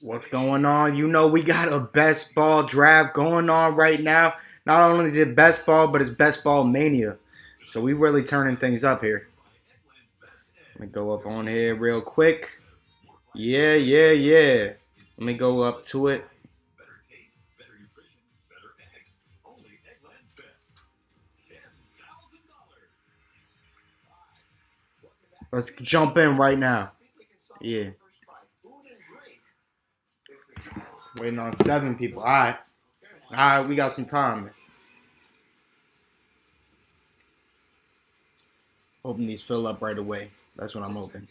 What's going on? You know we got a best ball draft going on right now. Not only is it best ball, but it's best ball mania. So we really turning things up here. Let me go up on here real quick. Yeah. Let me go up to it. Let's jump in right now. Yeah. Waiting on 7 people. Alright, we got some time. Hoping these fill up right away. That's what I'm hoping.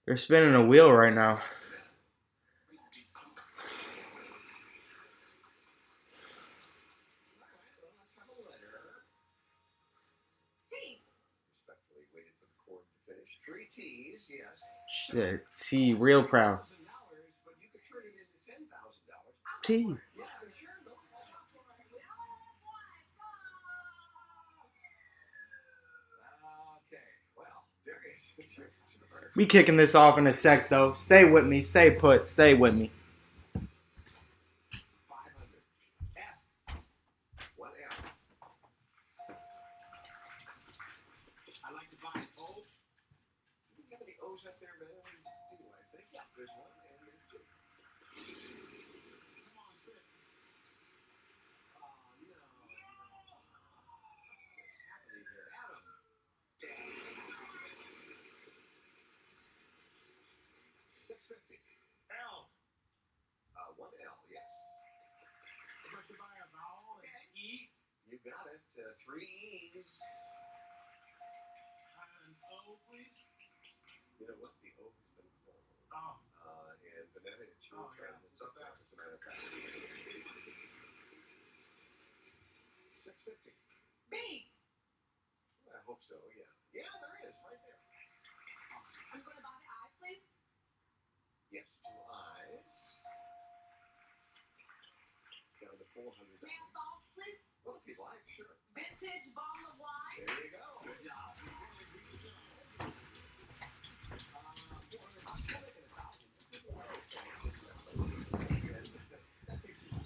They're spinning a wheel right now. Shit, T, real proud. T. We kicking this off in a sec, though. Stay with me. Stay put. Stay with me.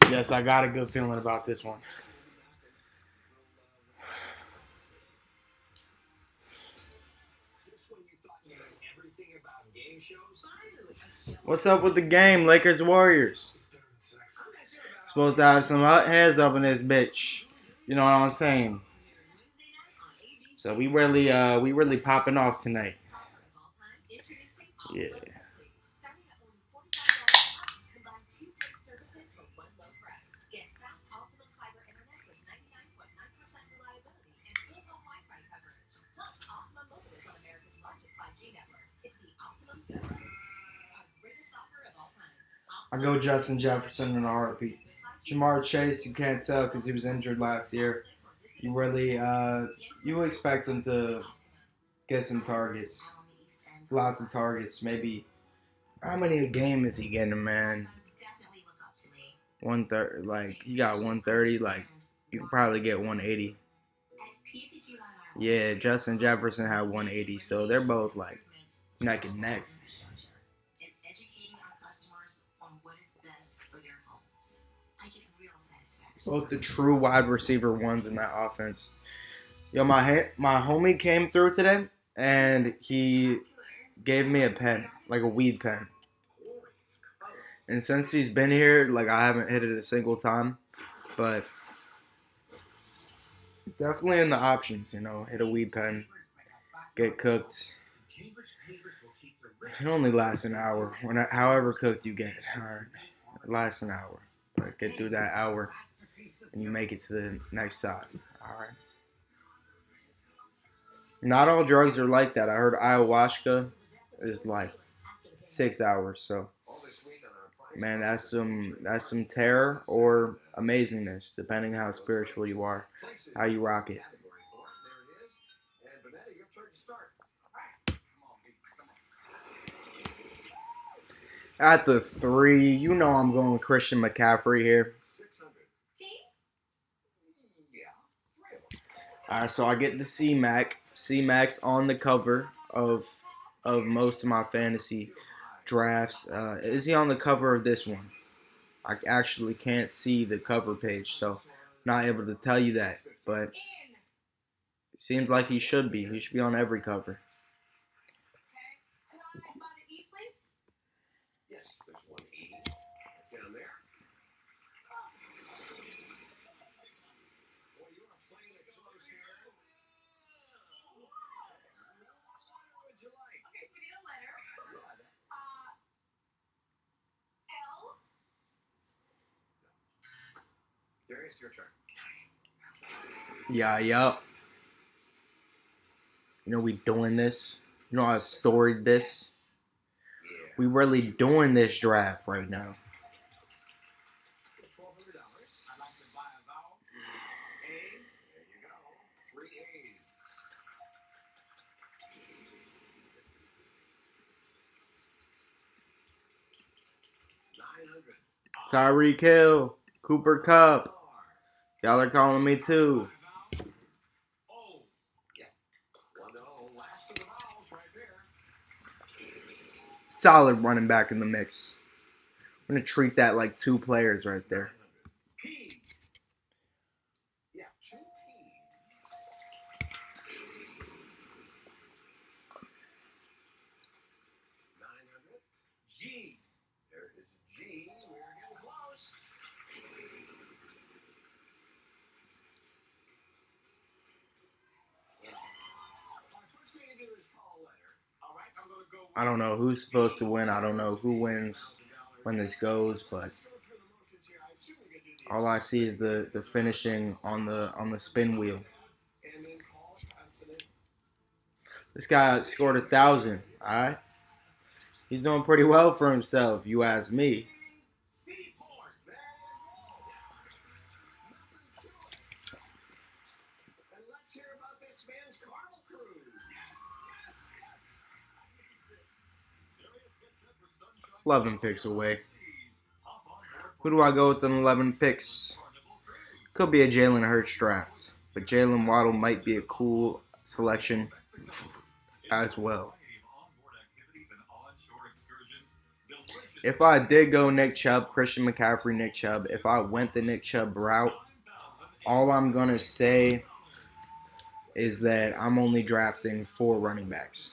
Yes, I got a good feeling about this one. What's up with the game, Lakers Warriors? Supposed to have some heads up in this bitch. You know what I'm saying? So we really popping off tonight. Yeah. I go Justin Jefferson in a heartbeat. Jamar Chase, you can't tell because he was injured last year. You really, you expect him to get some targets, lots of targets. Maybe how many a game is he getting, man? 130, like he got 130. Like you can probably get 180. Yeah, Justin Jefferson had 180, so they're both like neck and neck. Both the true wide receiver ones in that offense. Yo, my homie came through today, and he gave me a pen, like a weed pen. And since he's been here, like I haven't hit it a single time, but definitely in the options, hit a weed pen, get cooked. It only lasts an hour. However cooked you get, all right, it lasts an hour. But get through that hour, and you make it to the next side. All right. Not all drugs are like that. I heard ayahuasca is like 6 hours. So, man, that's some terror or amazingness, depending how spiritual you are, how you rock it. At the three, you know I'm going with Christian McCaffrey here. All right, so I get the C-Max on the cover of most of my fantasy drafts. Is he on the cover of this one? I actually can't see the cover page, so not able to tell you that. But it seems like he should be. He should be on every cover. Yeah, yup. You know we doing this. You know I storied this. We really doing this draft right now. Tyreek Hill, Cooper Cup. Y'all are calling me too. Solid running back in the mix. I'm going to treat that like two players right there. I don't know who's supposed to win. I don't know who wins when this goes, but all I see is the finishing on the spin wheel. This guy scored 1,000. All right, he's doing pretty well for himself, you ask me. Eleven picks away. Who do I go with in 11 picks? Could be a Jalen Hurts draft, but Jalen Waddle might be a cool selection as well. If I did go Nick Chubb, Christian McCaffrey, Nick Chubb, if I went the Nick Chubb route, all I'm going to say is that I'm only drafting 4 running backs.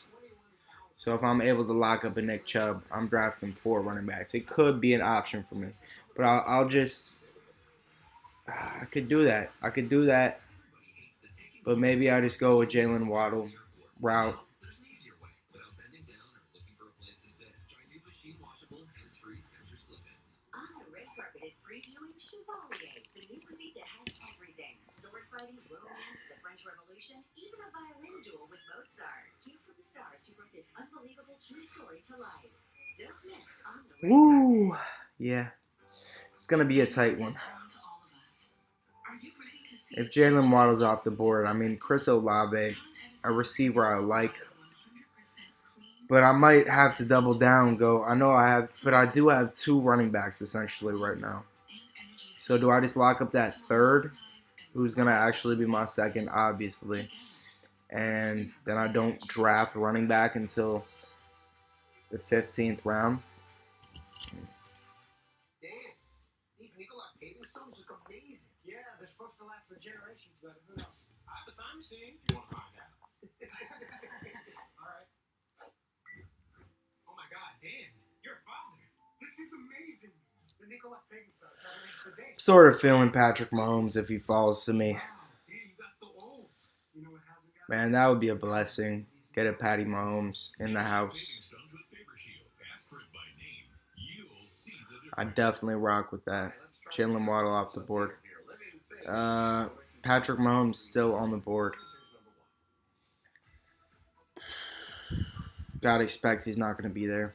So if I'm able to lock up a Nick Chubb, I'm drafting 4 running backs. It could be an option for me. But I'll just, I could do that. But maybe I just go with Jalen Waddle route. Woo! Yeah. It's going to be a tight one. If Jalen Waddle's off the board, I mean, Chris Olave, a receiver I like. But I might have to double down and go. But I do have 2 running backs essentially right now. So do I just lock up that third, who's going to actually be my second, obviously. And then I don't draft running back until the 15th round. Sort of feeling Patrick Mahomes if he falls to me. Man, that would be a blessing. Get a Patty Mahomes in the house. I definitely rock with that. Jalen Waddle off the board. Patrick Mahomes still on the board. Gotta expect he's not going to be there.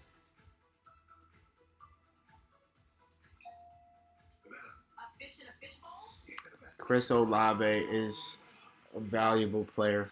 Chris Olave is a valuable player.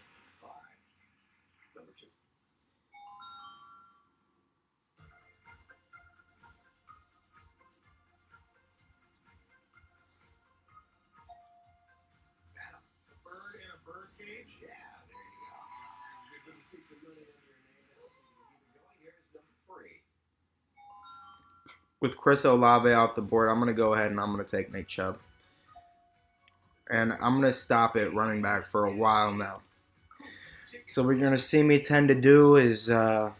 With Chris Olave off the board, I'm going to go ahead and I'm going to take Nick Chubb. And I'm going to stop at running back for a while now. So what you're going to see me tend to do is go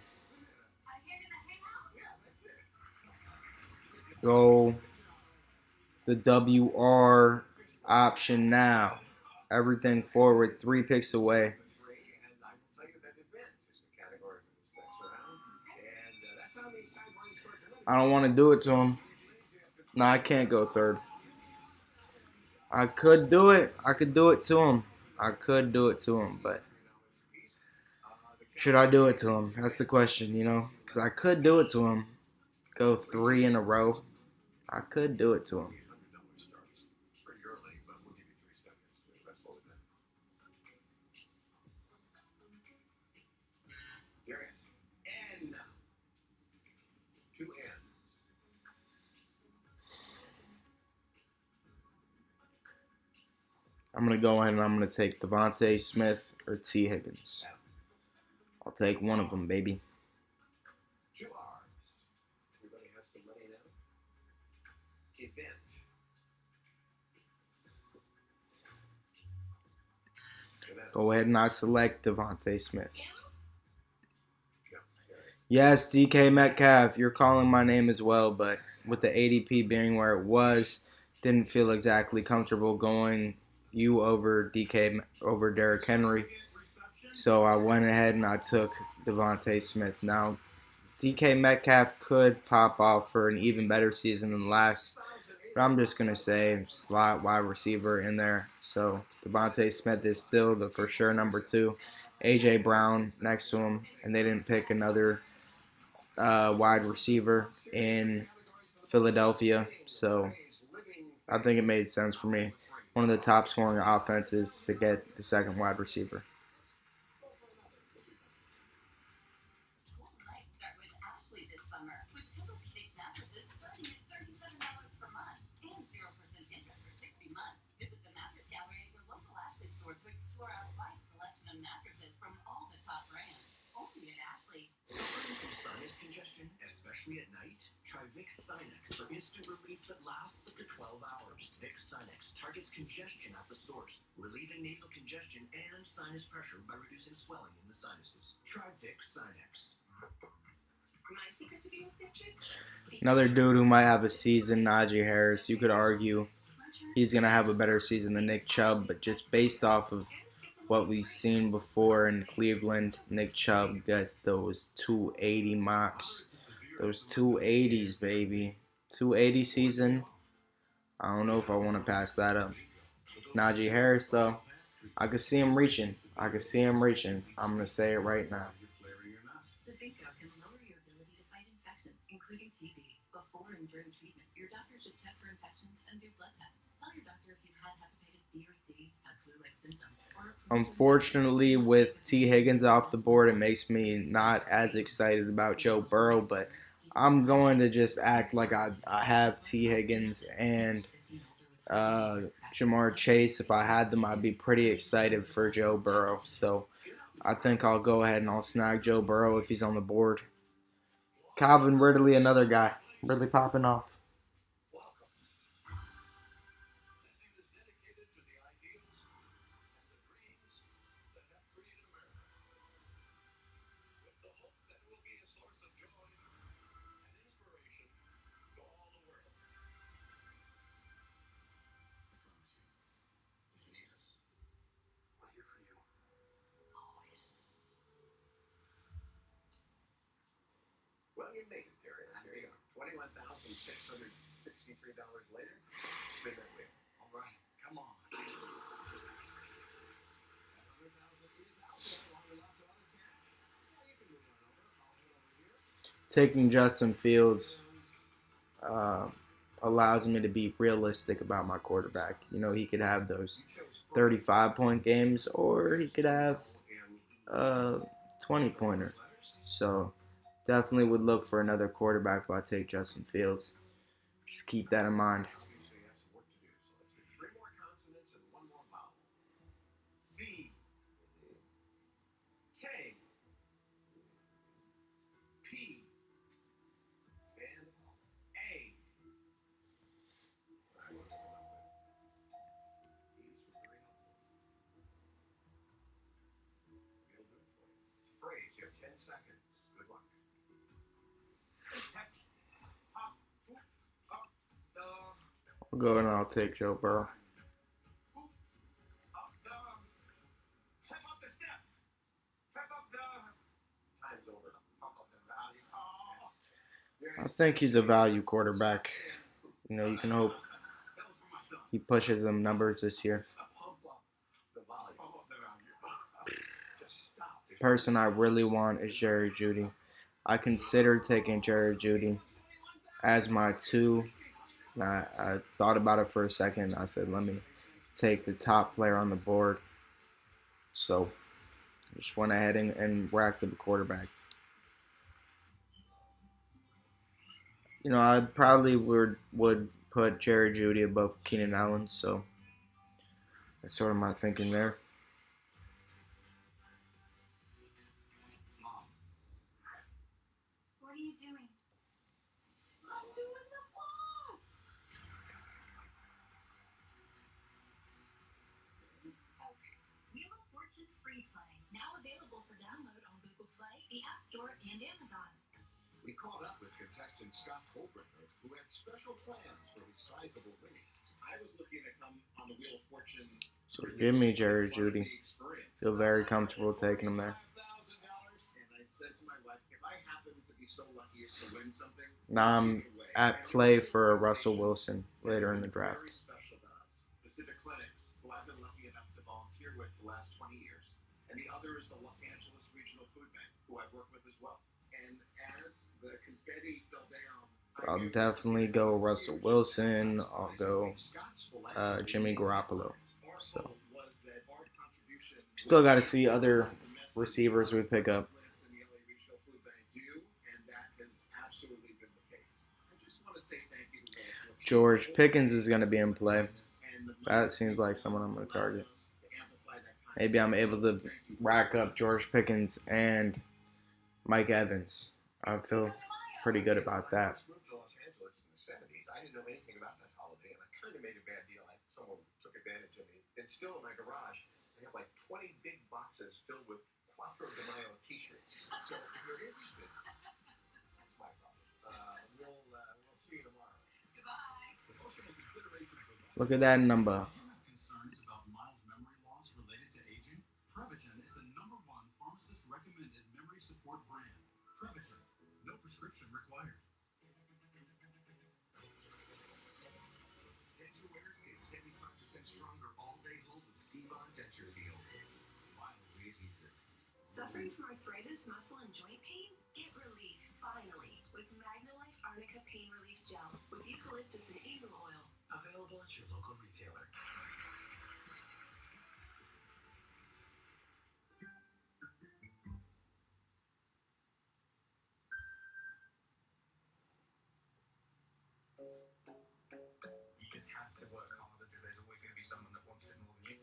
the WR option now. Everything forward, 3 picks away. I don't want to do it to him. No, I can't go third. I could do it. I could do it to him. I could do it to him, but should I do it to him? That's the question, you know? Because I could do it to him. Go 3 in a row. I could do it to him. I'm going to go ahead and I'm going to take Devontae Smith or T. Higgins. I'll take one of them, baby. Go ahead and I select Devontae Smith. Yes, DK Metcalf, you're calling my name as well, but with the ADP being where it was, didn't feel exactly comfortable going you over Derrick Henry. So I went ahead and I took Devontae Smith. Now, DK Metcalf could pop off for an even better season than last, but I'm just going to say slot wide receiver in there. So Devontae Smith is still the for sure number 2. A.J. Brown next to him, and they didn't pick another wide receiver in Philadelphia. So I think it made sense for me. One of the top scoring offenses to get the second wide receiver. At night, try Vicks Sinex for instant relief that lasts up to 12 hours. Vicks Sinex targets congestion at the source, relieving nasal congestion and sinus pressure by reducing swelling in the sinuses. Try Vicks Sinex. My secret to being sick, Another dude who might have a season, Najee Harris. You could argue he's going to have a better season than Nick Chubb, but just based off of what we've seen before in Cleveland, Nick Chubb gets those 280 mocks. Those 280s, baby. 280 season. I don't know if I want to pass that up. Najee Harris, though, I could see him reaching. I'm going to say it right now. Before and during treatment, your doctor should check for infections and do blood tests. Tell your doctor if you've had hepatitis B or C, had flu-like symptoms, or... Unfortunately, with T. Higgins off the board, it makes me not as excited about Joe Burrow, but I'm going to just act like I have T. Higgins and Jamar Chase. If I had them, I'd be pretty excited for Joe Burrow. So I think I'll go ahead and I'll snag Joe Burrow if he's on the board. Calvin Ridley, another guy, really popping off. Well, you made it, Darius. Here you go. 21,600. $63 later, spin that wheel. All right, come on. That 100,000 is out there along with lots of other cash. Yeah, you can move on over. I'll head over here. Taking Justin Fields uh, allows me to be realistic about my quarterback. You know, he could have those 35-point games, or he could have 20-pointer. So definitely would look for another quarterback if I take Justin Fields. Just keep that in mind. So you have some work to do. So let's get 3 more consonants and 1 more vowel. C, K, P, and A. I want to come up with. These were very helpful. It'll do it for you. It's a phrase. You have 10 seconds. Good luck. Catch, hop, whoop, up, dog. I'll go and I'll take Joe Burrow. Whoop, up, dog. Pep up the step. Pep up the. Time's over. Pump up the value. Oh. I think he's a value quarterback. You know, you can hope That was for my son. he pushes them numbers this year. Pump up the volume. Pump up the value. Just stop. Person I really want is Jerry Jeudy. I considered taking Jerry Jeudy as my 2. I thought about it for a second. I said, let me take the top player on the board. So I just went ahead and racked up the quarterback. You know, I probably would put Jerry Jeudy above Keenan Allen. So that's sort of my thinking there. Mom. What are you doing? I'm doing the floss. Okay. Wheel of Fortune Free Play, now available for download on Google Play, the App Store, and Amazon. We caught up with contestant Scott Holbrook, who had special plans for his sizable winnings. I was looking to come on the Wheel of Fortune. So give me Jerry Jeudy. Feel very comfortable taking him there. And I said to my wife, if I happen to be so lucky as to win something, Now I'm at play for Russell Wilson later in the draft. very special to us. Pacific Clinics, who I've been lucky enough to volunteer with the last 20 years. And the other is the Los Angeles Regional Food Bank, who I've worked with as well. And as the confetti fell down, I'll definitely go Russell Wilson. I'll go Jimmy Garoppolo. So still got to see other receivers we pick up. George Pickens is going to be in play. That seems like someone I'm going to target. Maybe I'm able to rack up George Pickens and Mike Evans. I feel pretty good about that. Moved to Los Angeles in the 70s. I didn't know anything about that holiday, and I kind of made a bad deal. Someone took advantage of me. And still in my garage, I have like 20 big boxes filled with Quattro de Mayo t-shirts. So if you're interested, that's my problem. We'll see you tomorrow. Goodbye. Look at that number. Do you have concerns about mild memory loss related to aging? Prevagen is the #1 pharmacist-recommended memory support brand. Prevagen, no prescription required. Denture wears is 75% stronger all-day hold with C-Bond denture seals. Wildly adhesive. Suffering from arthritis, muscle, and joint pain? Get relief, finally, with MagnaLife Arnica Pain Relief Gel with eucalyptus and emu oil. Available at your local retailer. You just have to work harder because there's always going to be someone that wants it more than you.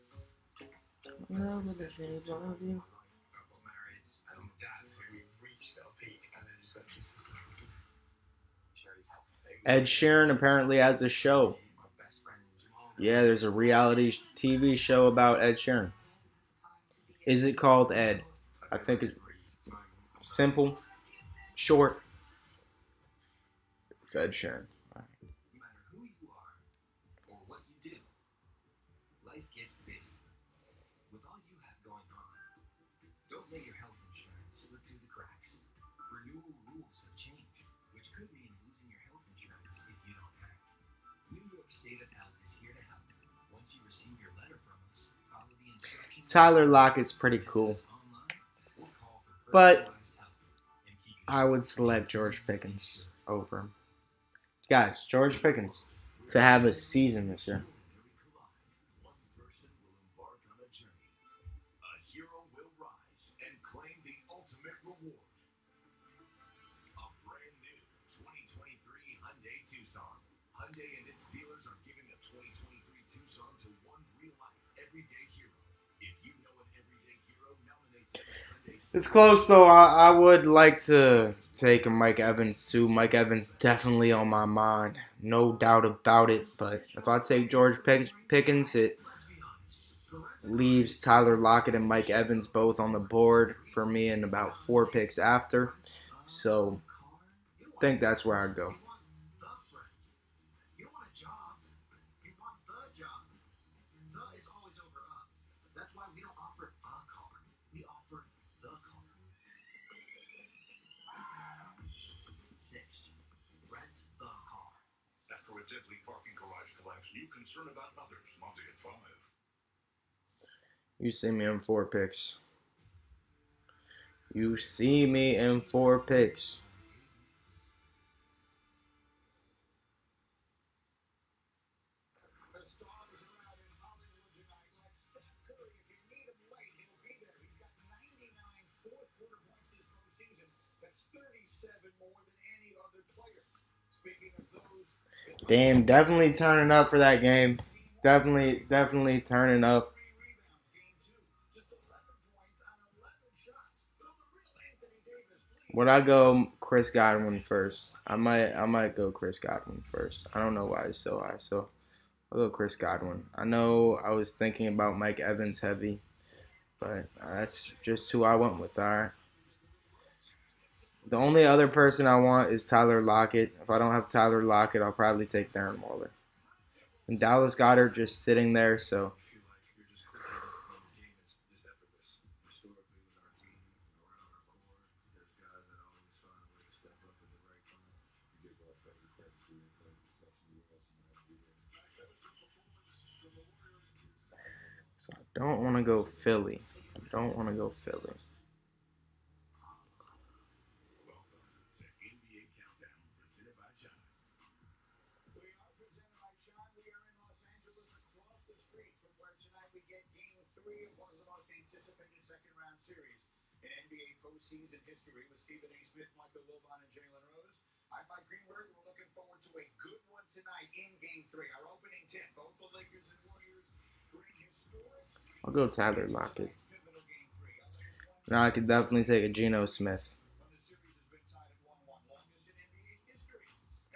No, but there's anybody of you. I got married, and my dad, so we reached our peak, and then just went. Cherry's health. Ed Sheeran apparently has a show. My best friend, Yeah, there's a reality TV show about Ed Sheeran. Is it called Ed? I think it's simple, short. It's Ed Sheeran. No matter who you are or what you do, life gets busy. With all you have going on, don't let your health insurance slip through the cracks. Renewal rules have changed, which could mean losing your health insurance if you don't act. State of Health is here to help. Once you receive your letter from us, follow the instructions. Tyler Lockett's pretty cool, but I would select George Pickens over him. Guys, George Pickens to have a season this year. One person will embark on a journey. A hero will rise and claim the ultimate reward. A brand new 2023 Hyundai Tucson. Hyundai and its dealers are giving a 2023 Tucson to one real-life, everyday hero. If you know an everyday hero, nominate them at Hyundai. It's close, though. I would like to take a Mike Evans, too. Mike Evans definitely on my mind. No doubt about it. But if I take George Pickens, it leaves Tyler Lockett and Mike Evans both on the board for me in about 4 picks after. So I think that's where I'd go. You want a job. You want the job. The is always over up. That's why we don't offer a car. We offer the car. 6. Rent the car. After a deadly parking garage collapse, new concern about others. Monday at 5. You see me in 4 picks. You see me in 4 picks. The stars are out in Hollywood tonight, like Steph Curry. If you need him late, he'll be there. He's got 99 fourth-quarter points this postseason. That's 37 more than any other player. Speaking of those, Damn, definitely turning up for that game. Definitely turning up. 3 rebounds, game 2. Just 11 points on 11 shots. Will the real Anthony Davis please? Would I go Chris Godwin first? I might go Chris Godwin first. I don't know why it's so high, so I'll go Chris Godwin. I know I was thinking about Mike Evans heavy, but that's just who I went with. All right. The only other person I want is Tyler Lockett. If I don't have Tyler Lockett, I'll probably take Darren Waller. And Dallas Goedert just sitting there, so. So I don't want to go Philly. Welcome to NBA Countdown, presented by John. We are presented by Sean. We are in Los Angeles, across the street from where tonight we get Game 3 of one of the most anticipated second-round series in NBA postseason history with Stephen A. Smith, Michael Wilbon, and Jalen Rose. I'm Mike Greenberg. We're looking forward to a good one tonight in Game 3. Our opening 10, both the Lakers and Warriors bring historic. I'll go Tyler Lockett. Now I could definitely take a Geno Smith. When the series has been tied at 1-1, longest in NBA history.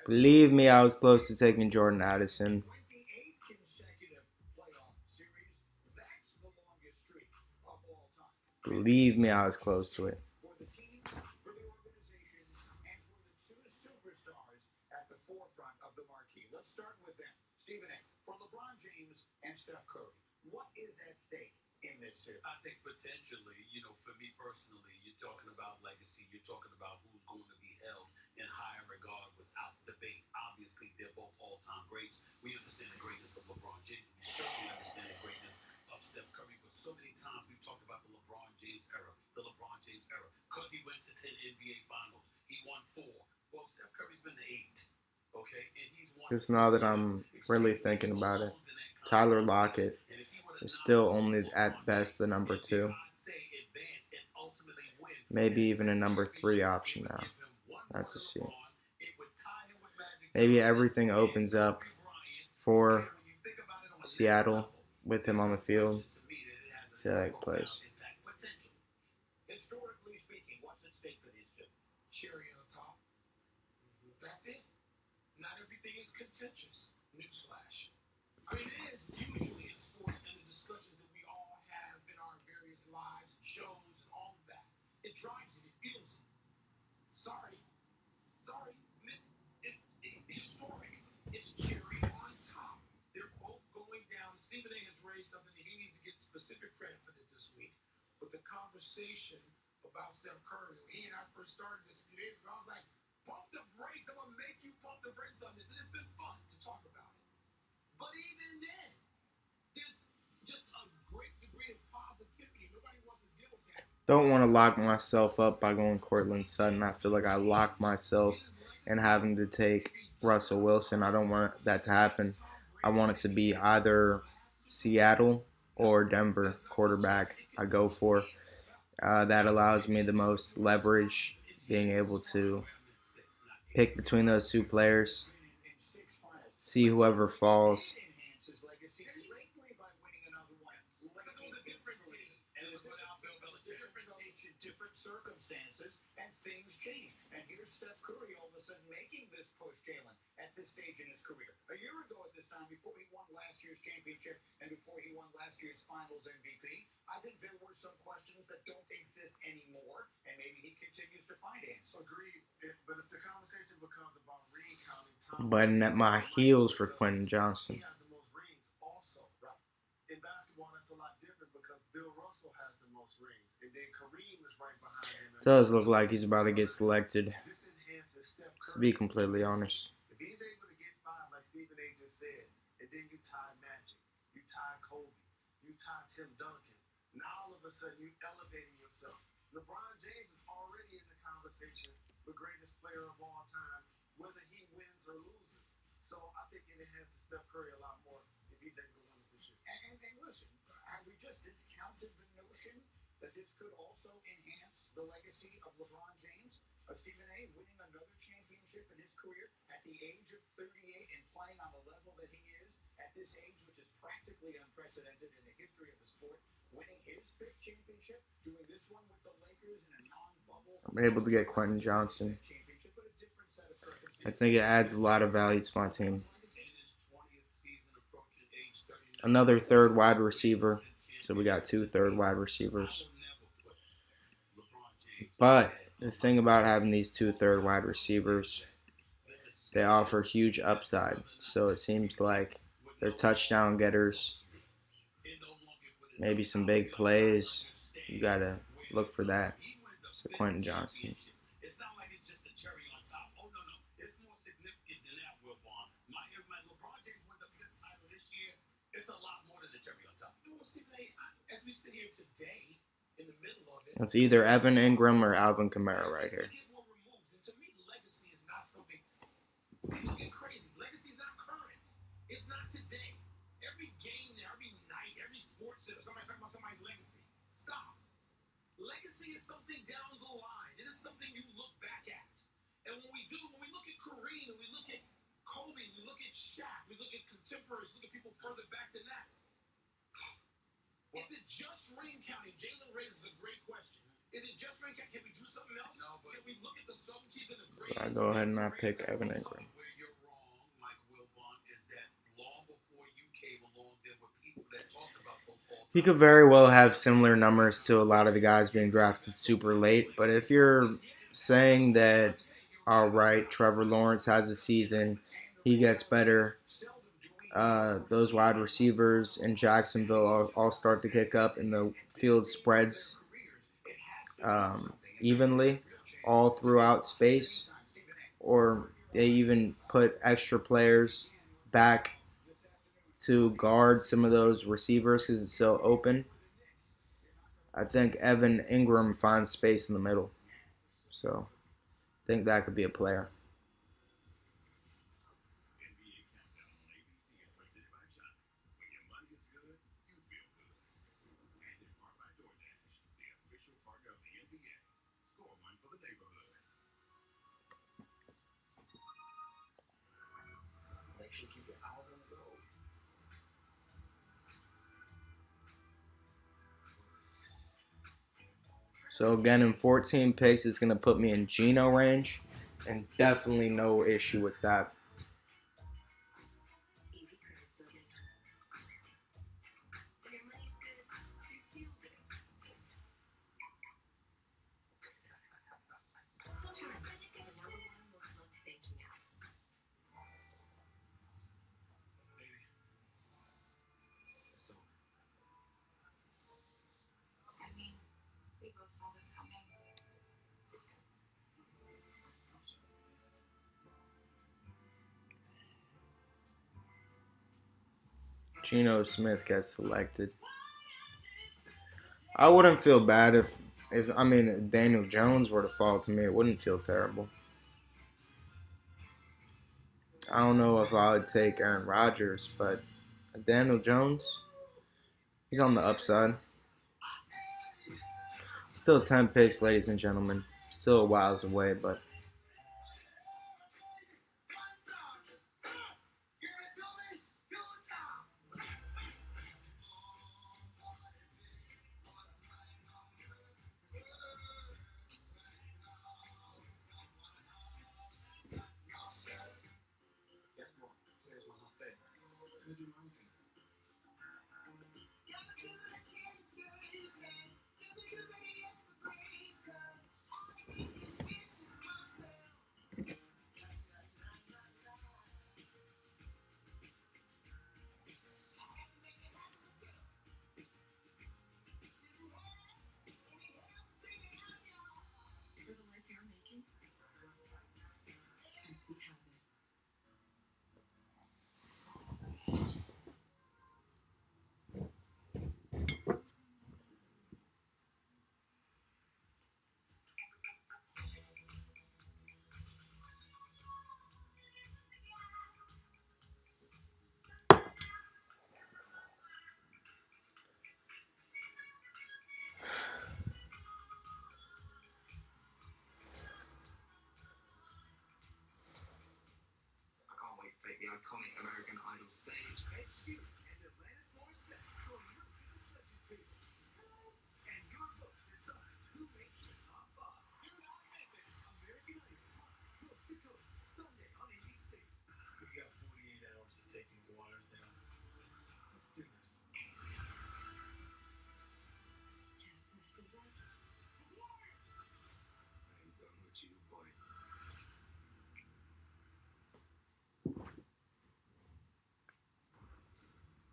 Believe me, I was close to taking Jordan Addison. 28 consecutive playoff series. That's the longest streak of all time. Believe me, I was close to it. For the teams, for the organizations, and for the two superstars at the forefront of the marquee. Let's start with them. Stephen A. For LeBron James and Steph Curry, what is at stake in this series? I think potentially, for me personally, you're talking about legacy. You're talking about who's going to be held in higher regard without debate. Obviously, they're both all-time greats. We understand the greatness of LeBron James. We certainly understand the greatness of Steph Curry. But so many times we've talked about the LeBron James era. Because he went to 10 NBA Finals. He won 4. Well, Steph Curry's been to 8. Okay? And he's won. Just now that I'm really thinking about it, Tyler Lockett is still only at best the number 2. Maybe even a number 3 option now. Not to see. Maybe everything opens up for Seattle with him on the field. See how that plays. Historically speaking, what's at stake for these two? Cherry on top. That's it. Not everything is contentious. Newsflash. I mean, it is usually in sports and the discussions that we all have in our various lives and shows and all of that. It drives it. It feels it. Sorry. It's historic. It's cherry on top. They're both going down. Stephen A. has raised something that he needs to get specific credit for this week. But the conversation about Steph Curry, when he and I first started this a few days ago, I was like, pump the brakes. I'm going to make you pump the brakes on this. And it's been fun to talk about it. But even then, there's just a great degree of positivity. Nobody wants to deal with that. Don't want to lock myself up by going Cortland Sutton. I feel like I locked myself in having to take Russell Wilson. I don't want that to happen. I want it to be either Seattle or Denver quarterback I go for. That allows me the most leverage, being able to pick between those two players, see whoever falls. Different circumstances and things change. And here's Steph Curry all of a sudden making this push, Jalen, at this stage in his career. A year ago at this time, before he won last year's championship and before he won last year's finals MVP, I think there were some questions that don't exist anymore, and maybe he continues to find answers. Agreed. But if the conversation becomes about ring counting time, Button at my heels for Quentin Johnson. he has the most rings also. Right. In basketball, that's a lot different because Bill Russell has the most rings, and then Kareem is right behind him. It does look like he's about to get selected, This enhances Steph to Curry. be completely honest. If he's able to get 5, like Stephen A. just said, and then you tie Magic, you tie Kobe, you tie Tim Duncan, now all of a sudden you're elevating yourself. LeBron James is already in the conversation, the greatest player of all time, whether he wins or loses. So I think it enhances Steph Curry a lot more if he's able to win it this year. And listen, have we just discounted the notion that this could also enhance the legacy of LeBron James? Stephen A. winning another championship in his career at the age of 38 and playing on the level that he is at this age, which is practically unprecedented in the history of the sport, winning his 5th championship, doing this one with the Lakers in a non-bubble. I'm able to get Quentin Johnson. Championship, but a different set of circumstances. I think it adds a lot of value to my team. Another third wide receiver. So we got 2 third wide receivers. But the thing about having these 2 third wide receivers, they offer huge upside. So it seems like they're touchdown getters. Maybe some big plays. You got to look for that. So Quentin Johnson. It's not like it's just the cherry on top. Oh, no. It's more significant than that, Will Vaughn. If LeBron James wins a fifth title this year, it's a lot more than the cherry on top. You know what, Stephen A., as we sit here today, in the middle of it, It's either Evan Ingram or Alvin Kamara right here. get more removed. And to me, legacy is not something. People get crazy. Legacy is not current. It's not today. Every game, every night, every sports center, somebody's talking about somebody's legacy. Stop. Legacy is something down the line. It is something you look back at. And when we look at Kareem, and we look at Kobe, we look at Shaq, we look at contemporaries, look at people further back than that. Is it just ring counting? Jalen raises a great question. Is it just ring counting? Can we do something else? No, but can we look at the subtleties and the So I go ahead and I pick Evan Ingram. Where you're wrong, like Will Vaughn, is that long before you came along, there were people that talked about those all-time. He could very well have similar numbers to a lot of the guys being drafted super late. But if you're saying that, all right, Trevor Lawrence has a season, he gets better, those wide receivers in Jacksonville all start to kick up, and the field spreads evenly all throughout space, or they even put extra players back to guard some of those receivers because it's so open. I think Evan Ingram finds space in the middle. So I think that could be a player. Make sure you keep your eyes on the goal. So again, in 14 picks, it's going to put me in Geno range, and definitely no issue with that. Easy credit building. When your money's good, you feel good. Close your eyes. The number one most loved banking app. Baby. It's over. I mean, we both saw this coming. Geno Smith gets selected. I wouldn't feel bad if Daniel Jones were to fall to me. It wouldn't feel terrible. I don't know if I would take Aaron Rodgers, but Daniel Jones, he's on the upside. Still 10 picks, ladies and gentlemen. Still a whiles away, but For the life you're making, Etsy has it. I can't wait to take the iconic American Idol stage. Ed Sheeran and Atlantis Morissette join your pick of judges table. And your vote decides who makes the top five. Do not miss it. American Idol live coast to coast Sunday on NBC. We got 48 hours to take the wires down. Let's do this. Guess this is it. I ain't done with you, boy.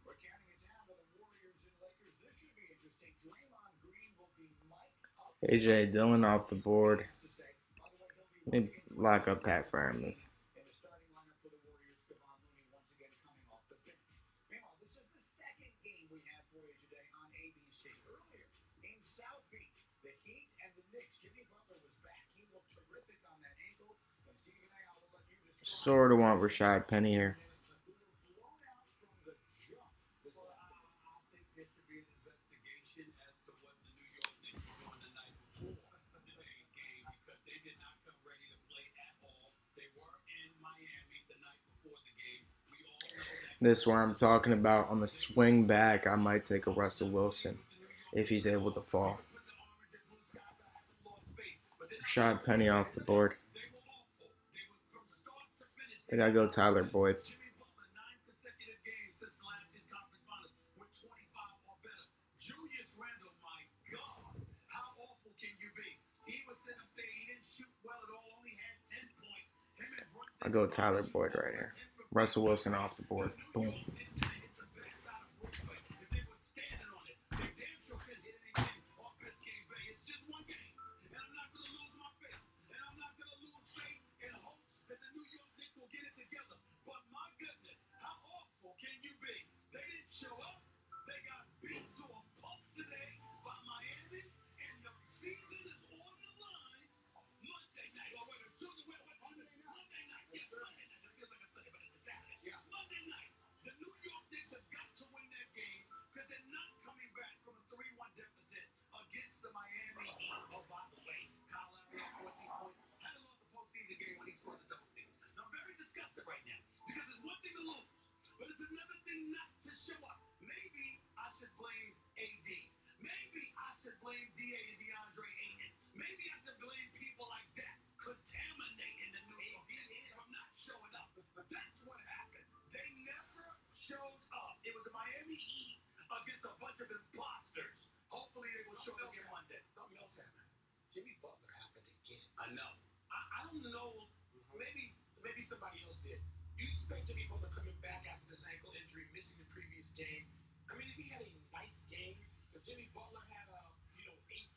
We're counting it down for the Warriors and Lakers. This should be interesting. Draymond Green will be mic'd up. AJ Dillon off the board. To say, by the way, he'll be Let me lock up Pat Fairmouth. in the starting lineup for the Warriors. Kevon Looney once again coming off the bench. Meanwhile, this is the second game we have for you today on ABC. Earlier in South Beach, the Heat and the Knicks. Jimmy Butler was back. He looked terrific on that ankle. And Stephen A, I will let you describe. Sort of want Rashad Penny here. Blown out from the jump. This Well, I think there should be an investigation as to what the New York Knicks were doing the night before today's game because they did not come ready to play at all. They were in Miami the night before the game. We all know that. This is where I'm talking about. On the swing back, I might take a Russell Wilson if he's able to fall. Rashad Penny off the board. I think I go Tyler Boyd. Jimmy Butler, 9 consecutive games since last year's conference finals with 25 or better. Julius Randle, my God, how awful can you be? He was sitting up there, he didn't shoot well at all, only had 10 points. Him and Brunson. I go Tyler Boyd right here. Russell Wilson off the board. Boom. Jimmy Butler happened again. I know. I don't know. Maybe somebody else did. You expect Jimmy Butler coming back after this ankle injury, missing the previous game. I mean, if he had a nice game, if Jimmy Butler had a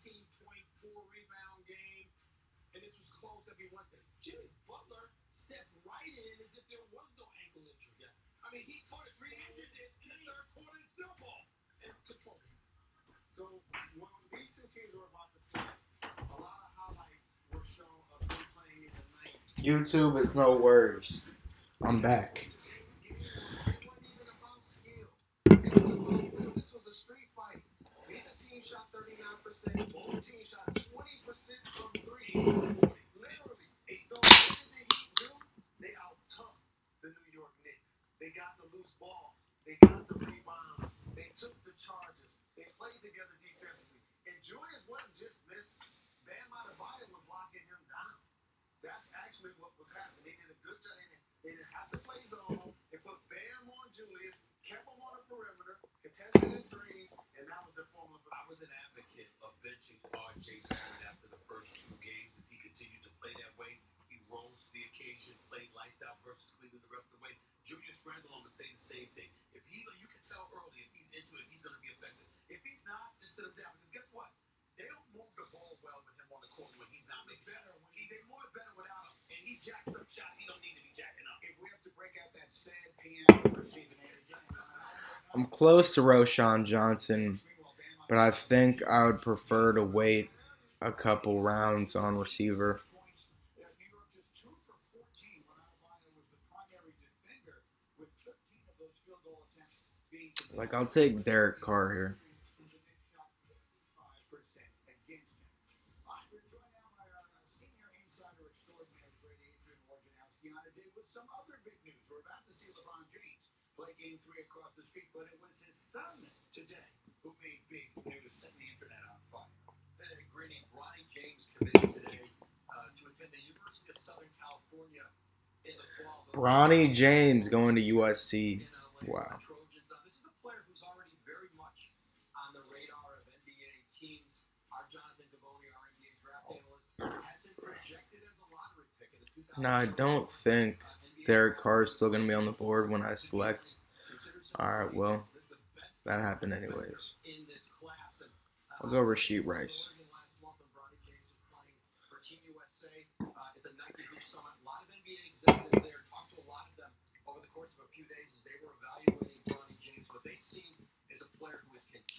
18.4 rebound game, and this was close every one thing, Jimmy Butler stepped right in as if there was no ankle injury. Yeah. I mean, he re-injured this in the third So when these two teams were about to play, a lot of highlights were shown of them playing in the 90s. YouTube is no worries. I'm back. It wasn't even about skill. It was about this was a street fight. Neither team shot 39%. Both teams shot 20% from three. Literally. So what did the Heat do? They out tough the New York Knicks. They got the loose balls. They got the rebounds. They took the charges. They played together defensively. And Julius wasn't just missing. Bam Adebayo was locking him down. That's actually what was happening. They did a good job. They didn't have to play zone. They put Bam on Julius, kept him on the perimeter, contested his threes, and that was the formula. I was an advocate of benching R.J. Barrett after the first two games. If he continued to play that way, he rose to the occasion, played lights out versus Cleveland the rest of the way. Julius Randle, I'm going to say the same thing. If you can tell early if he's into it, he's going to be effective. If he's not, just sit him down. Because guess what? They don't move the ball well with him on the court when he's not making better. They move it better without him. And he jacks up shots he don't need to be jacking up. If we have to break out that sad piano for Stephen A. again, I'm close to Roshan Johnson, but I think I would prefer to wait a couple rounds on receiver. New York just 2 for 14 when Adebayo was the primary defender with 13 of those field goal attempts being Like, I'll take Derek Carr here. against him. We're joined now by our senior insider extraordinaire, great Adrian Wojnarowski, on a day with some other big news. We're about to see LeBron James play Game 3 across the street, but it was his son today who made big news, setting the internet on fire. Greeny, Bronny James committed today to attend the University of Southern California in the fall. Bronny James going to USC. Wow. Trojans. Now, this is a player who's already very much on the radar of NBA teams. Our Jonathan Givony, our NBA draft analyst, has him projected as a lottery pick in the 2000. No, I don't think Derek Carr is still going to be on the board when I select. Alright, well, that happened anyways. I'll go Rasheed Rice.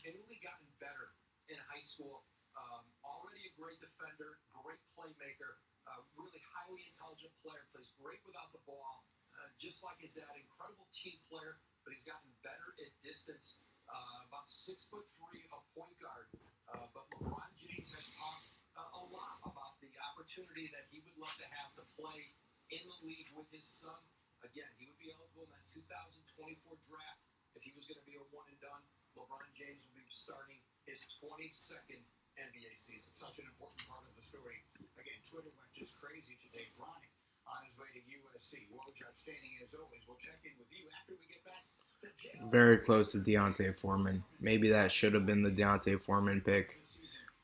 Continually gotten better in high school. Already a great defender, great playmaker, really highly intelligent player, plays great without the ball. Just like his dad, incredible team player, but he's gotten better at distance. About 6'3", a point guard. But LeBron James has talked a lot about the opportunity that he would love to have to play in the league with his son. Again, he would be eligible in that 2024 draft if he was going to be a one and done. LeBron James will be starting his 22nd NBA season. Such an important part of the story. Again, Twitter went just crazy today. Bronny on his way to USC. Woj, outstanding as always. We'll check in with you after we get back to jail. Very close to Deontay Foreman. Maybe that should have been the Deontay Foreman pick.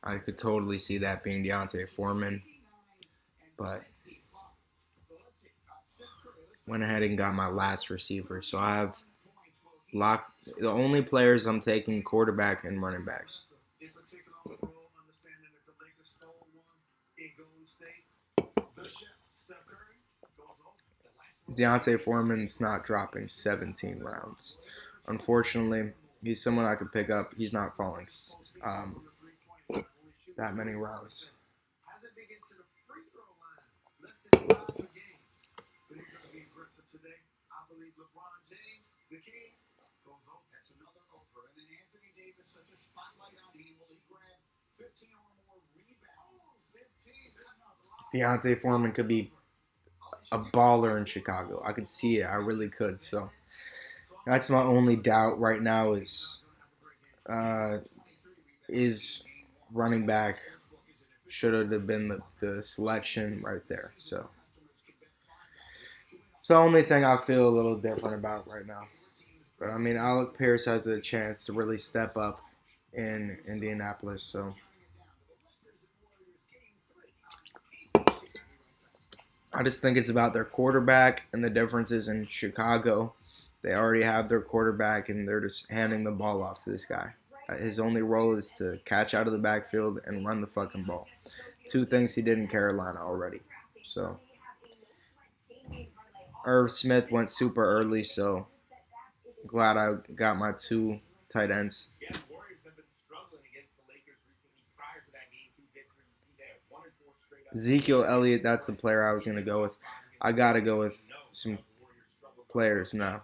I could totally see that being Deontay Foreman. But went ahead and got my last receiver. So I have locked the only players I'm taking quarterback and running backs. In particular, overall, understanding that the Lakers stole one in Golden State. The chef, Steph Curry, goes over. Deontay Foreman's not dropping 17 rounds. Unfortunately, he's someone I could pick up. He's not falling that many rounds. Hasn't been to the free throw line. Less than 5 a game. But he's going to be aggressive today. I believe LeBron James, the king, goes over. That's another over. And then Anthony Davis, such a spotlight on him. Will he grab 15 or more rebounds? 15. That's not a lot. Deontay Foreman could be a baller in Chicago. I could see it. I really could. So that's my only doubt right now is running back. Should have been the selection right there. So it's the only thing I feel a little different about right now. But I mean, Alec Pierce has a chance to really step up in Indianapolis. So I just think it's about their quarterback and the differences in Chicago. They already have their quarterback, and they're just handing the ball off to this guy. His only role is to catch out of the backfield and run the fucking ball. 2 things he did in Carolina already. So Irv Smith went super early, so glad I got my 2 tight ends. Yeah, Warriors have been struggling against Ezekiel Elliott, that's the player I was going to go with. I got to go with some players now.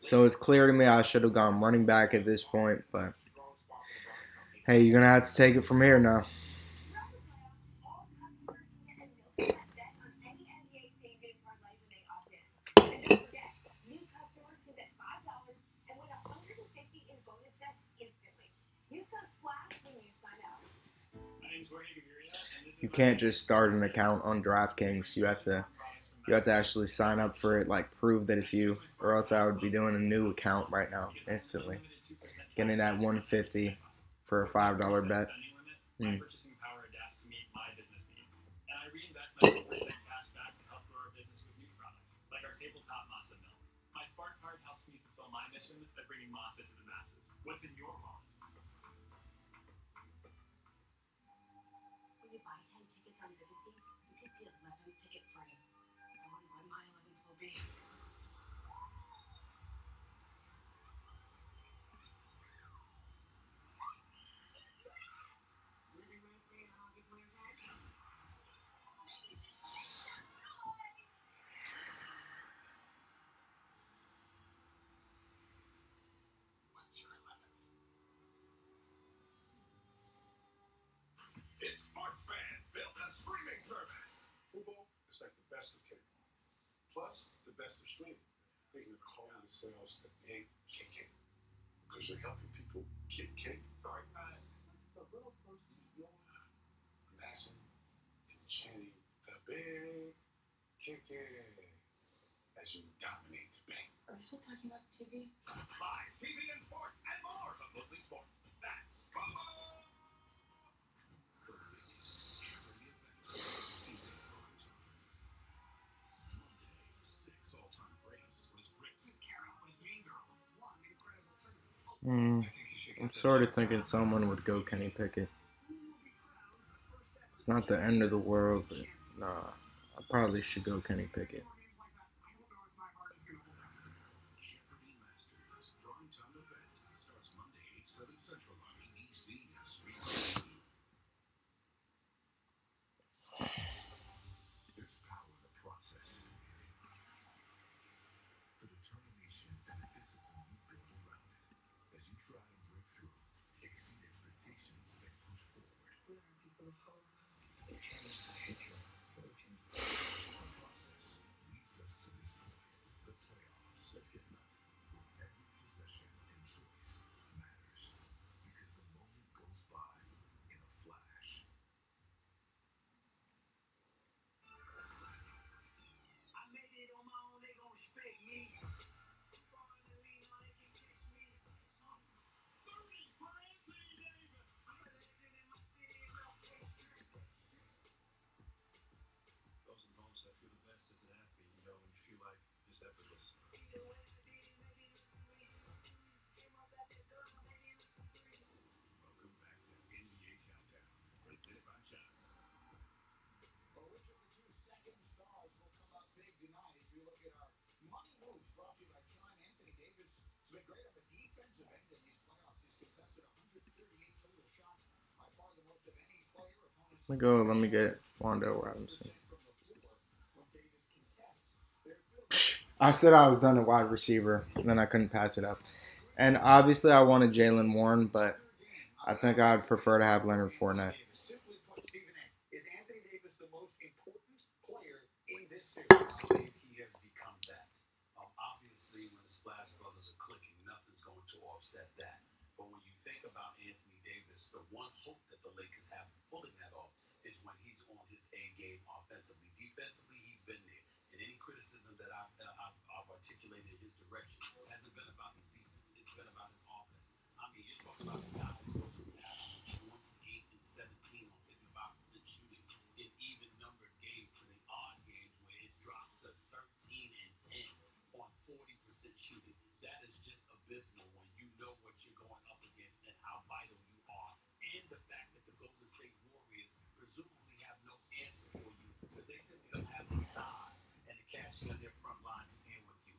So it's clear to me I should have gone running back at this point, but hey, you're going to have to take it from here now. You can't just start an account on DraftKings. You have to actually sign up for it, like prove that it's you, or else I would be doing a new account right now instantly, getting that 150 for a $5 bet. Hmm. It's sports fans built a streaming service. Football is like the best of cable. Plus, the best of streaming. They even call themselves the big KK because you're helping people get cake. Sorry, it's a little close to your massive and chanting the big KK as you dominate the bank. Are we still talking about TV? Live TV and sports and more, but mostly sports. That's football. The biggest charity event is in prime time. Monday, 6 all-time greats. Was Rick? Was Carol? Was Mean Girl? One incredible tournament. I'm sort of thinking someone would go Kenny Pickett. It's not the end of the world, but nah, I probably should go Kenny Pickett. Jeopardy Masters prime time event starts Monday, 8/7 Central on ABC and Stream TV. There's power in the process. The determination and the discipline you build around it. As you try and break through, exceed expectations, and push forward. We are people of hope. The process leads us to this point. The playoffs. Let's get nuts. Where every possession and choice matters. Because the moment goes by in a flash. I made it on my own, they gon' respect me. Finally, now they can catch me. 30 for Anthony Davis. I'm a legend in my city, no Those are the moments I feel the best as an athlete, when you feel like it's effortless. Welcome back to NBA Countdown, presented by John. Well, which of the two second stars will come up big tonight as we look at our money moves brought to you by John Anthony Davis. He's been great on the defensive end in these playoffs. He's contested 138 total shots, by far the most of any player. Opponents Let me get Wando Robinson. I said I was done at wide receiver, and then I couldn't pass it up. And obviously, I wanted Jalen Warren, but I think I'd prefer to have Leonard Fournette. Simply put, Stephen A., is Anthony Davis the most important player in this series? I believe he has become that. Obviously, when the Splash Brothers are clicking, nothing's going to offset that. But when you think about Anthony Davis, the one hope that the Lakers have of pulling that off is when he's on his A game offensively. Defensively, he's been there. And any criticism that I've articulated in his direction hasn't been about his defense. It's been about his offense. I mean, you're talking about the guy who goes from average 28 and 17 on 55% shooting in even numbered games to the odd games where it drops to 13 and 10 on 40% shooting. That is just abysmal when you know what you're going up against and how vital you are. And the fact that the Golden State Warriors presumably have no answer for you because they simply don't have the size and the cashier on their front line to deal with you.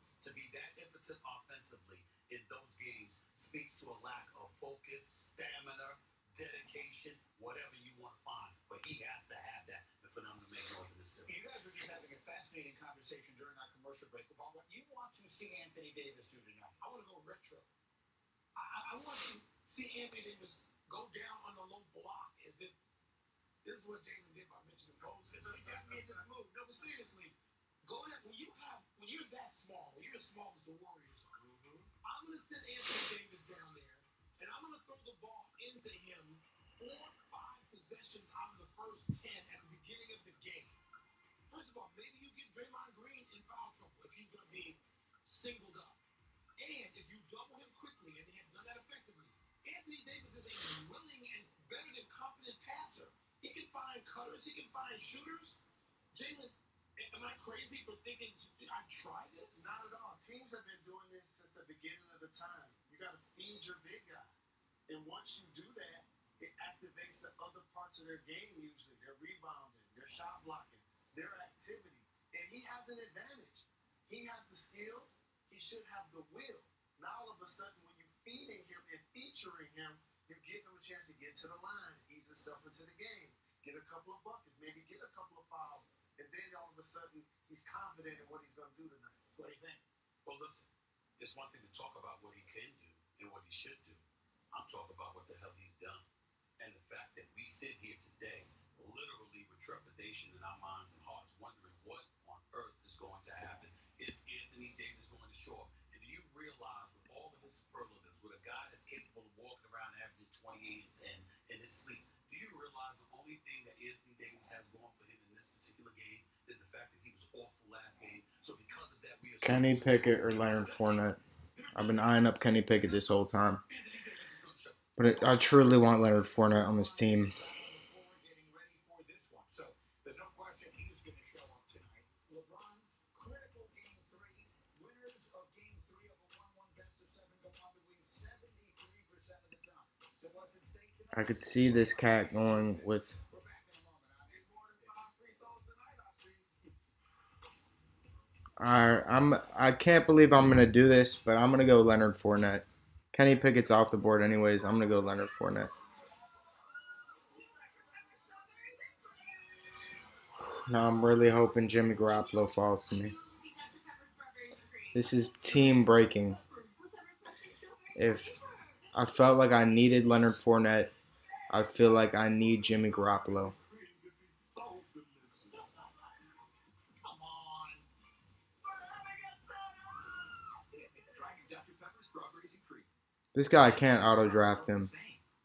incompetent offensively in those games speaks to a lack of focus, stamina, dedication, whatever you want to find. But he has to have that for them to make noise in the series. You guys were just having a fascinating conversation during our commercial break about what you want to see Anthony Davis do tonight. I want to go retro. I want to see Anthony Davis go down on the low block as if this is what James did by mentioning Moses. So he got me in this move. No, but seriously, go ahead. When you're that small, when you're as small as the Warriors are, I'm going to send Anthony Davis down there, and I'm going to throw the ball into him 4 or 5 possessions out of the first 10 at the beginning of the game. First of all, maybe you get Draymond Green in foul trouble if he's going to be singled up. And if you double him quickly, and they have done that effectively, Anthony Davis is a willing and better than competent passer. He can find cutters, he can find shooters. Jalen, am I crazy for thinking I'd try this? Not at all. Teams have been doing this since the beginning of the time. You got to feed your big guy. And once you do that, it activates the other parts of their game usually. Their rebounding, their shot blocking, their activity. And he has an advantage. He has the skill. He should have the will. Now all of a sudden, when you're feeding him and featuring him, you give him a chance to get to the line, ease himself into the game, get a couple of buckets, maybe get a couple of fouls, and then all of a sudden, he's confident in what he's going to do tonight. What do you think? Well, listen, it's one thing to talk about what he can do and what he should do. I'm talking about what the hell he's done. And the fact that we sit here today, literally with trepidation in our minds and hearts, wondering what on earth is going to happen. Is Anthony Davis going to show up? And do you realize, with all of his superlatives, with a guy that's capable of walking around averaging 28 and 10 in his sleep, do you realize the only thing that Anthony Davis has going for him in this particular game is the fact that he was awful last game? So because of that, we are Kenny Pickett or Leonard Fournette. I've been eyeing up Kenny Pickett this whole time. But I truly want Leonard Fournette on this team. Getting ready for this one. So there's no question he's going to show up tonight. LeBron, critical game 3. Winners of game 3 of a 1-1 best of 7 go on to win 73% of the time. So what's at stake tonight? I could see this cat going with. We're back in a moment. I need more than 5 free throws tonight, I see. I can't believe I'm gonna do this, but I'm gonna go Leonard Fournette. Kenny Pickett's off the board anyways. I'm gonna go Leonard Fournette. Now I'm really hoping Jimmy Garoppolo falls to me. This is team breaking. If I felt like I needed Leonard Fournette, I feel like I need Jimmy Garoppolo. This guy can't auto draft him.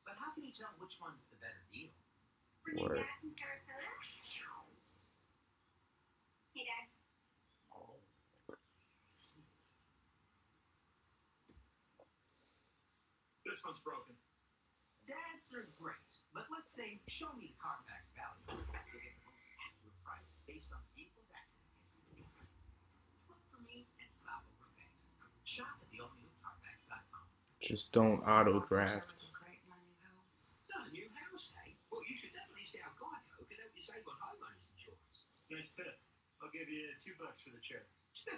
But how can you tell which one's the better deal? Word. Hey, Dad. This one's broken. Dads are great, but let's say, show me the Carfax value. You'll get the most accurate prices based on the vehicle's accident history. Look for me and stop overpaying. Shop at theultimatecarfax.com. Just don't auto draft. Not a new house, eh? Well, you should definitely stay on Geico. Can help you save on homeowners insurance. Nice tip. I'll give you $2 for the chair. 2?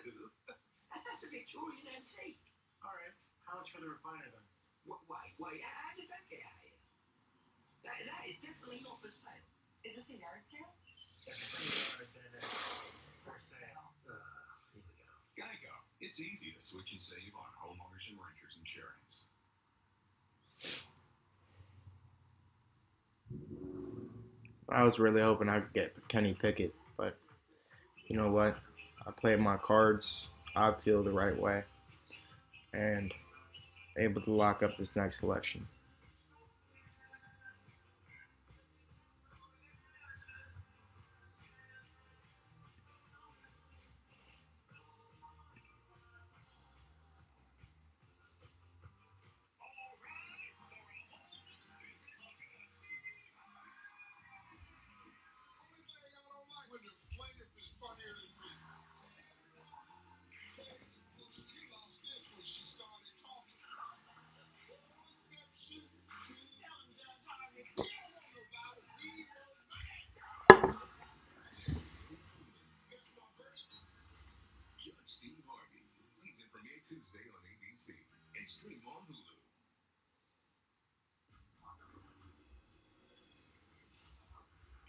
That's a Victorian antique. All right. How much for the refiner then? Wait, how did that get out here? That is definitely not for sale. Is this a yard sale? If it's any yard, then it's for sale. Here we go. Geico. It's easy to switch and save on homeowners and renters insurance. I was really hoping I could get Kenny Pickett, but you know what? I played my cards. I feel the right way. And able to lock up this next selection. stream on Hulu.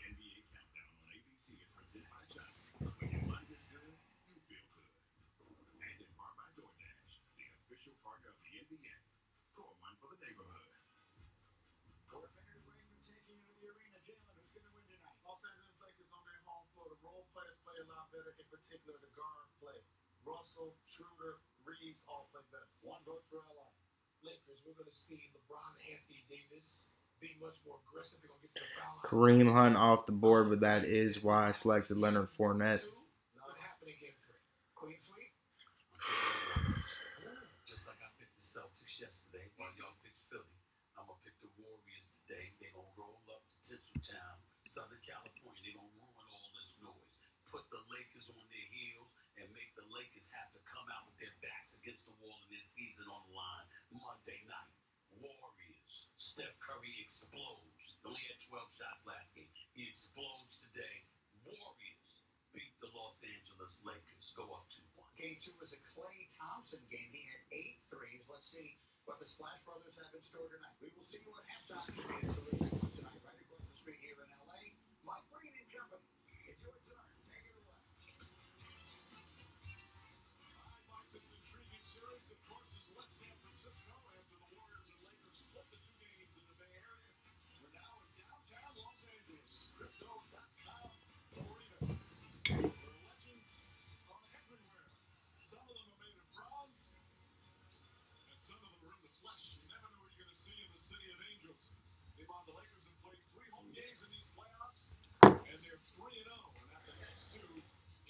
NBA Countdown on ABC is presented by Giants. When your mind is good, you feel good. And in part by DoorDash, the official partner of the NBA. Score one for the neighborhood. Four minutes away from taking you to the arena. Jalen, who's going to win tonight? Los Angeles Lakers on their home floor. The role players play a lot better, in particular the guard play. Russell, Schroeder, Reeves all play better. One vote for LA. Lakers, we're going to see LeBron Anthony Davis be much more aggressive. They're going to get to the foul line. Kareem Hunt off the board, but that is why I selected Leonard Fournette. What happened in game 3? Clean sweep. Just like I picked the Celtics yesterday, while y'all picked Philly, I'm gonna pick the Warriors today. They gonna roll up to Tinseltown, Southern California. They gonna ruin all this noise. Put the Lakers on their heels and make the Lakers have to come out with their backs against the wall and their season on the line. Monday night, Warriors. Steph Curry explodes. Only had 12 shots last game. He explodes today. Warriors beat the Los Angeles Lakers. Go up 2-1. Game 2 was a Klay Thompson game. He had 8 threes. Let's see what the Splash Brothers have in store tonight. We will see you at halftime. It's a terrific one tonight, right across the street here in LA. Mike Breen and company. It's your turn. Take it away. I like this intriguing series. Of course, is left San Francisco after the Warriors and Lakers split the 2 games in the Bay Area. We're now in downtown Los Angeles. Crypto.com arena. Where legends are everywhere. Some of them are made of bronze, and some of them are in the flesh. You never know what you're going to see in the City of Angels. Meanwhile, the Lakers have played 3 home games in these playoffs, and they're 3-0, and at the next 2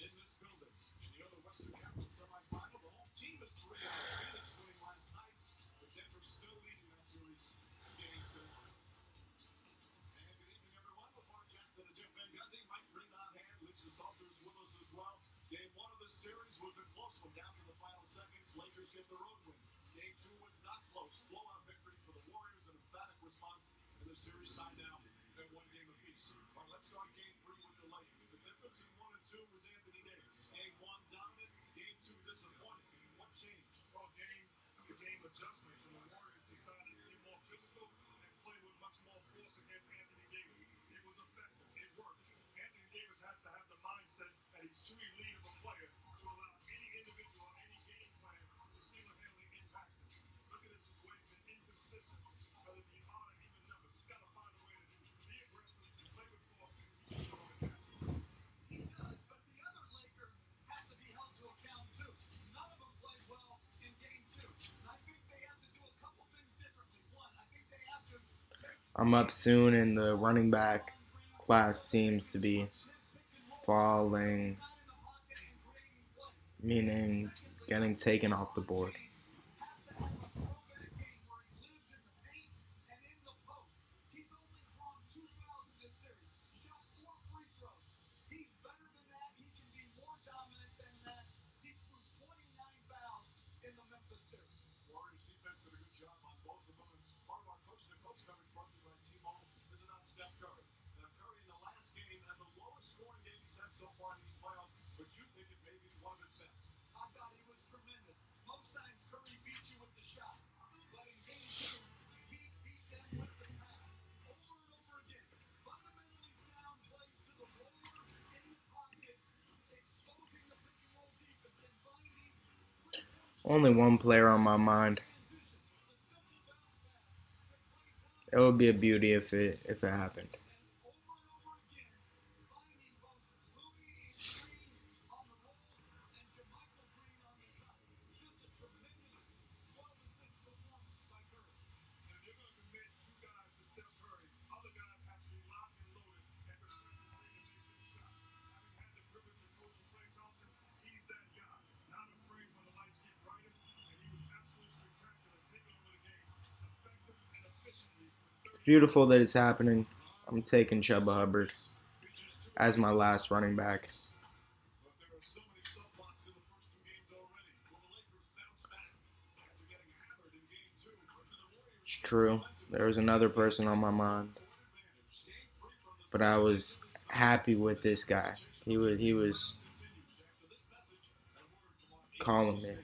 in this building. In the other Western Conference semifinal, the whole team is 3-0. Phoenix winning last night, but Denver's still leading that series 2 games to 1. And good evening, everyone. Lamar Jackson and Jeff Van Gundy, Mike Green on hand, Lisa Salters with us as well. Game 1 of the series was a close one down to the final seconds. Lakers get the road win. Game 2 was not close. Blowout victory for the Warriors, an emphatic response, and the series tied now at 1 game apiece. All right, let's start Game 3 with the Lakers. The difference in 1 and 2 was Anthony Davis. Game 1 dominant, Game 2 disappointing. What changed? Well, game adjustments, and the Warriors decided to be more physical and play with much more force against Anthony Davis. It was effective. It worked. Anthony Davis has to have the mindset that he's too elite of a player to allow any individual, any game plan to single-handedly impact him. Look at his way he's been inconsistent, whether it be odd or even numbers. He's got to find a way to be aggressive, play with force, and keep throwing passes. He does, but the other Lakers have to be held to account too. None of them played well in Game 2. And I think they have to do a couple things differently. One, I think they have to I'm up soon, and the running back class seems to be falling, meaning getting taken off the board. Warriors defense did a good job on both of them. And part of our coach-to-coach coverage brought to you by T-Mobile is about Steph Curry. Steph Curry in the last game had the lowest scoring game he's had so far in these playoffs, but you think it may be one of his best. I thought he was tremendous. Most times Curry beats you with the shot. But in Game 2, he beat them with the pass. Over and over again. Fundamentally sound plays to the roller in the pocket, exposing the pick and roll defense and finding Only one player on my mind. transition. The simple bounce pass to Klay Thompson. It would be a beauty if it happened. Over and over again, finding both Louis and Green on the roll and JaMychal Green on the cut. Just a tremendous 12-assist performance by Curry. And if you're going to commit 2 guys to Steph Curry, other guys have to be locked and loaded and prepared to bring and make the shot. Having had the privilege of coaching Klay Thompson, he's that guy. Not afraid when the lights get brightest, and he was absolutely spectacular, taking over the game effective and efficiently. It's beautiful that it's happening. I'm taking Chuba Hubbard as my last running back. But there are so many subplots in the first 2 games already. Will the Lakers bounce back after getting hammered in Game 2? Or can the Warriors It's true. There was another person on my mind, advantage? Game 3 from the but I was happy with this guy. He was continues after this message and a word from our calling me.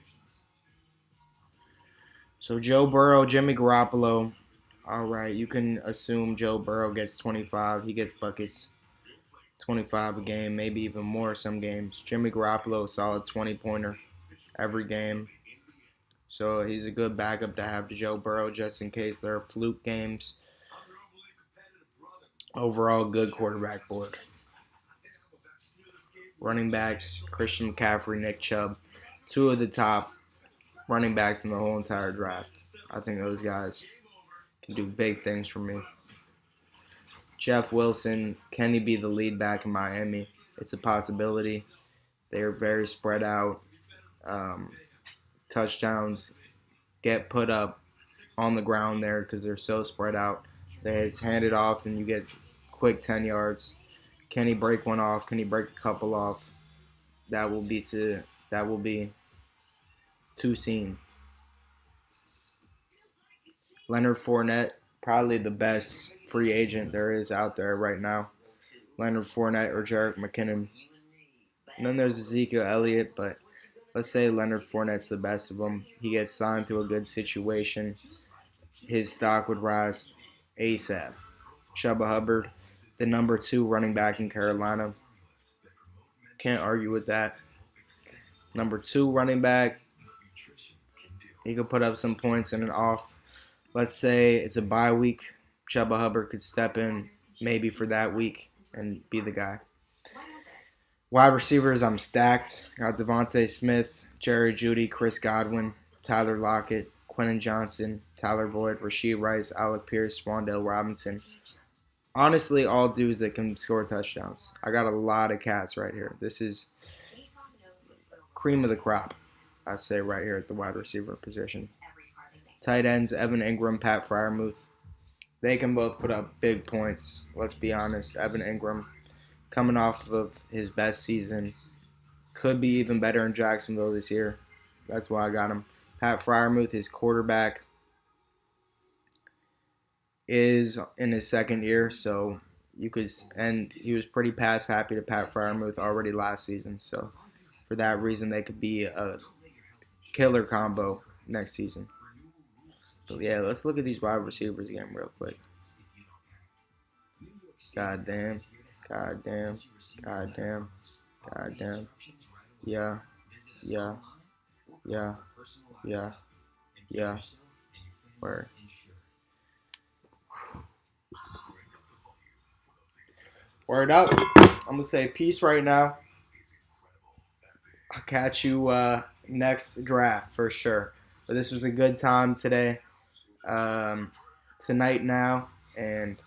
So Joe Burrow, Jimmy Garoppolo. All right, you can assume Joe Burrow gets 25. He gets buckets, 25 a game, maybe even more some games. Jimmy Garoppolo, solid 20-pointer every game. So he's a good backup to have to Joe Burrow just in case there are fluke games. Overall, good quarterback board. Running backs, Christian McCaffrey, Nick Chubb. Two of the top running backs in the whole entire draft. I think those guys can do big things for me. Jeff Wilson, can he be the lead back in Miami? It's a possibility. They are very spread out. Touchdowns get put up on the ground there because they're so spread out. They hand it off and you get quick 10 yards. Can he break one off? Can he break a couple off? That will be too seen. Leonard Fournette, probably the best free agent there is out there right now. Leonard Fournette or Jerick McKinnon. And then there's Ezekiel Elliott, but let's say Leonard Fournette's the best of them. He gets signed to a good situation. His stock would rise ASAP. Chuba Hubbard, the number 2 running back in Carolina. Can't argue with that. Number 2 running back. He could put up some points in and off. Let's say it's a bye week. Chuba Hubbard could step in maybe for that week and be the guy. Wide receivers, I'm stacked. Got Devontae Smith, Jerry Jeudy, Chris Godwin, Tyler Lockett, Quentin Johnson, Tyler Boyd, Rasheed Rice, Alec Pierce, Wan'Dale Robinson. Honestly, all dudes that can score touchdowns. I got a lot of cats right here. This is cream of the crop, I say right here at the wide receiver position. Tight ends, Evan Ingram, Pat Freiermuth. They can both put up big points. Let's be honest. Evan Ingram, coming off of his best season, could be even better in Jacksonville this year. That's why I got him. Pat Freiermuth, his quarterback, is in his second year, so and he was pretty pass happy to Pat Freiermuth already last season. So for that reason, they could be a killer combo next season. So yeah, let's look at these wide receivers again real quick. God damn. Yeah. Word. Word up. I'm gonna say peace right now. I'll catch you next draft for sure. But this was a good time today. Tonight now, and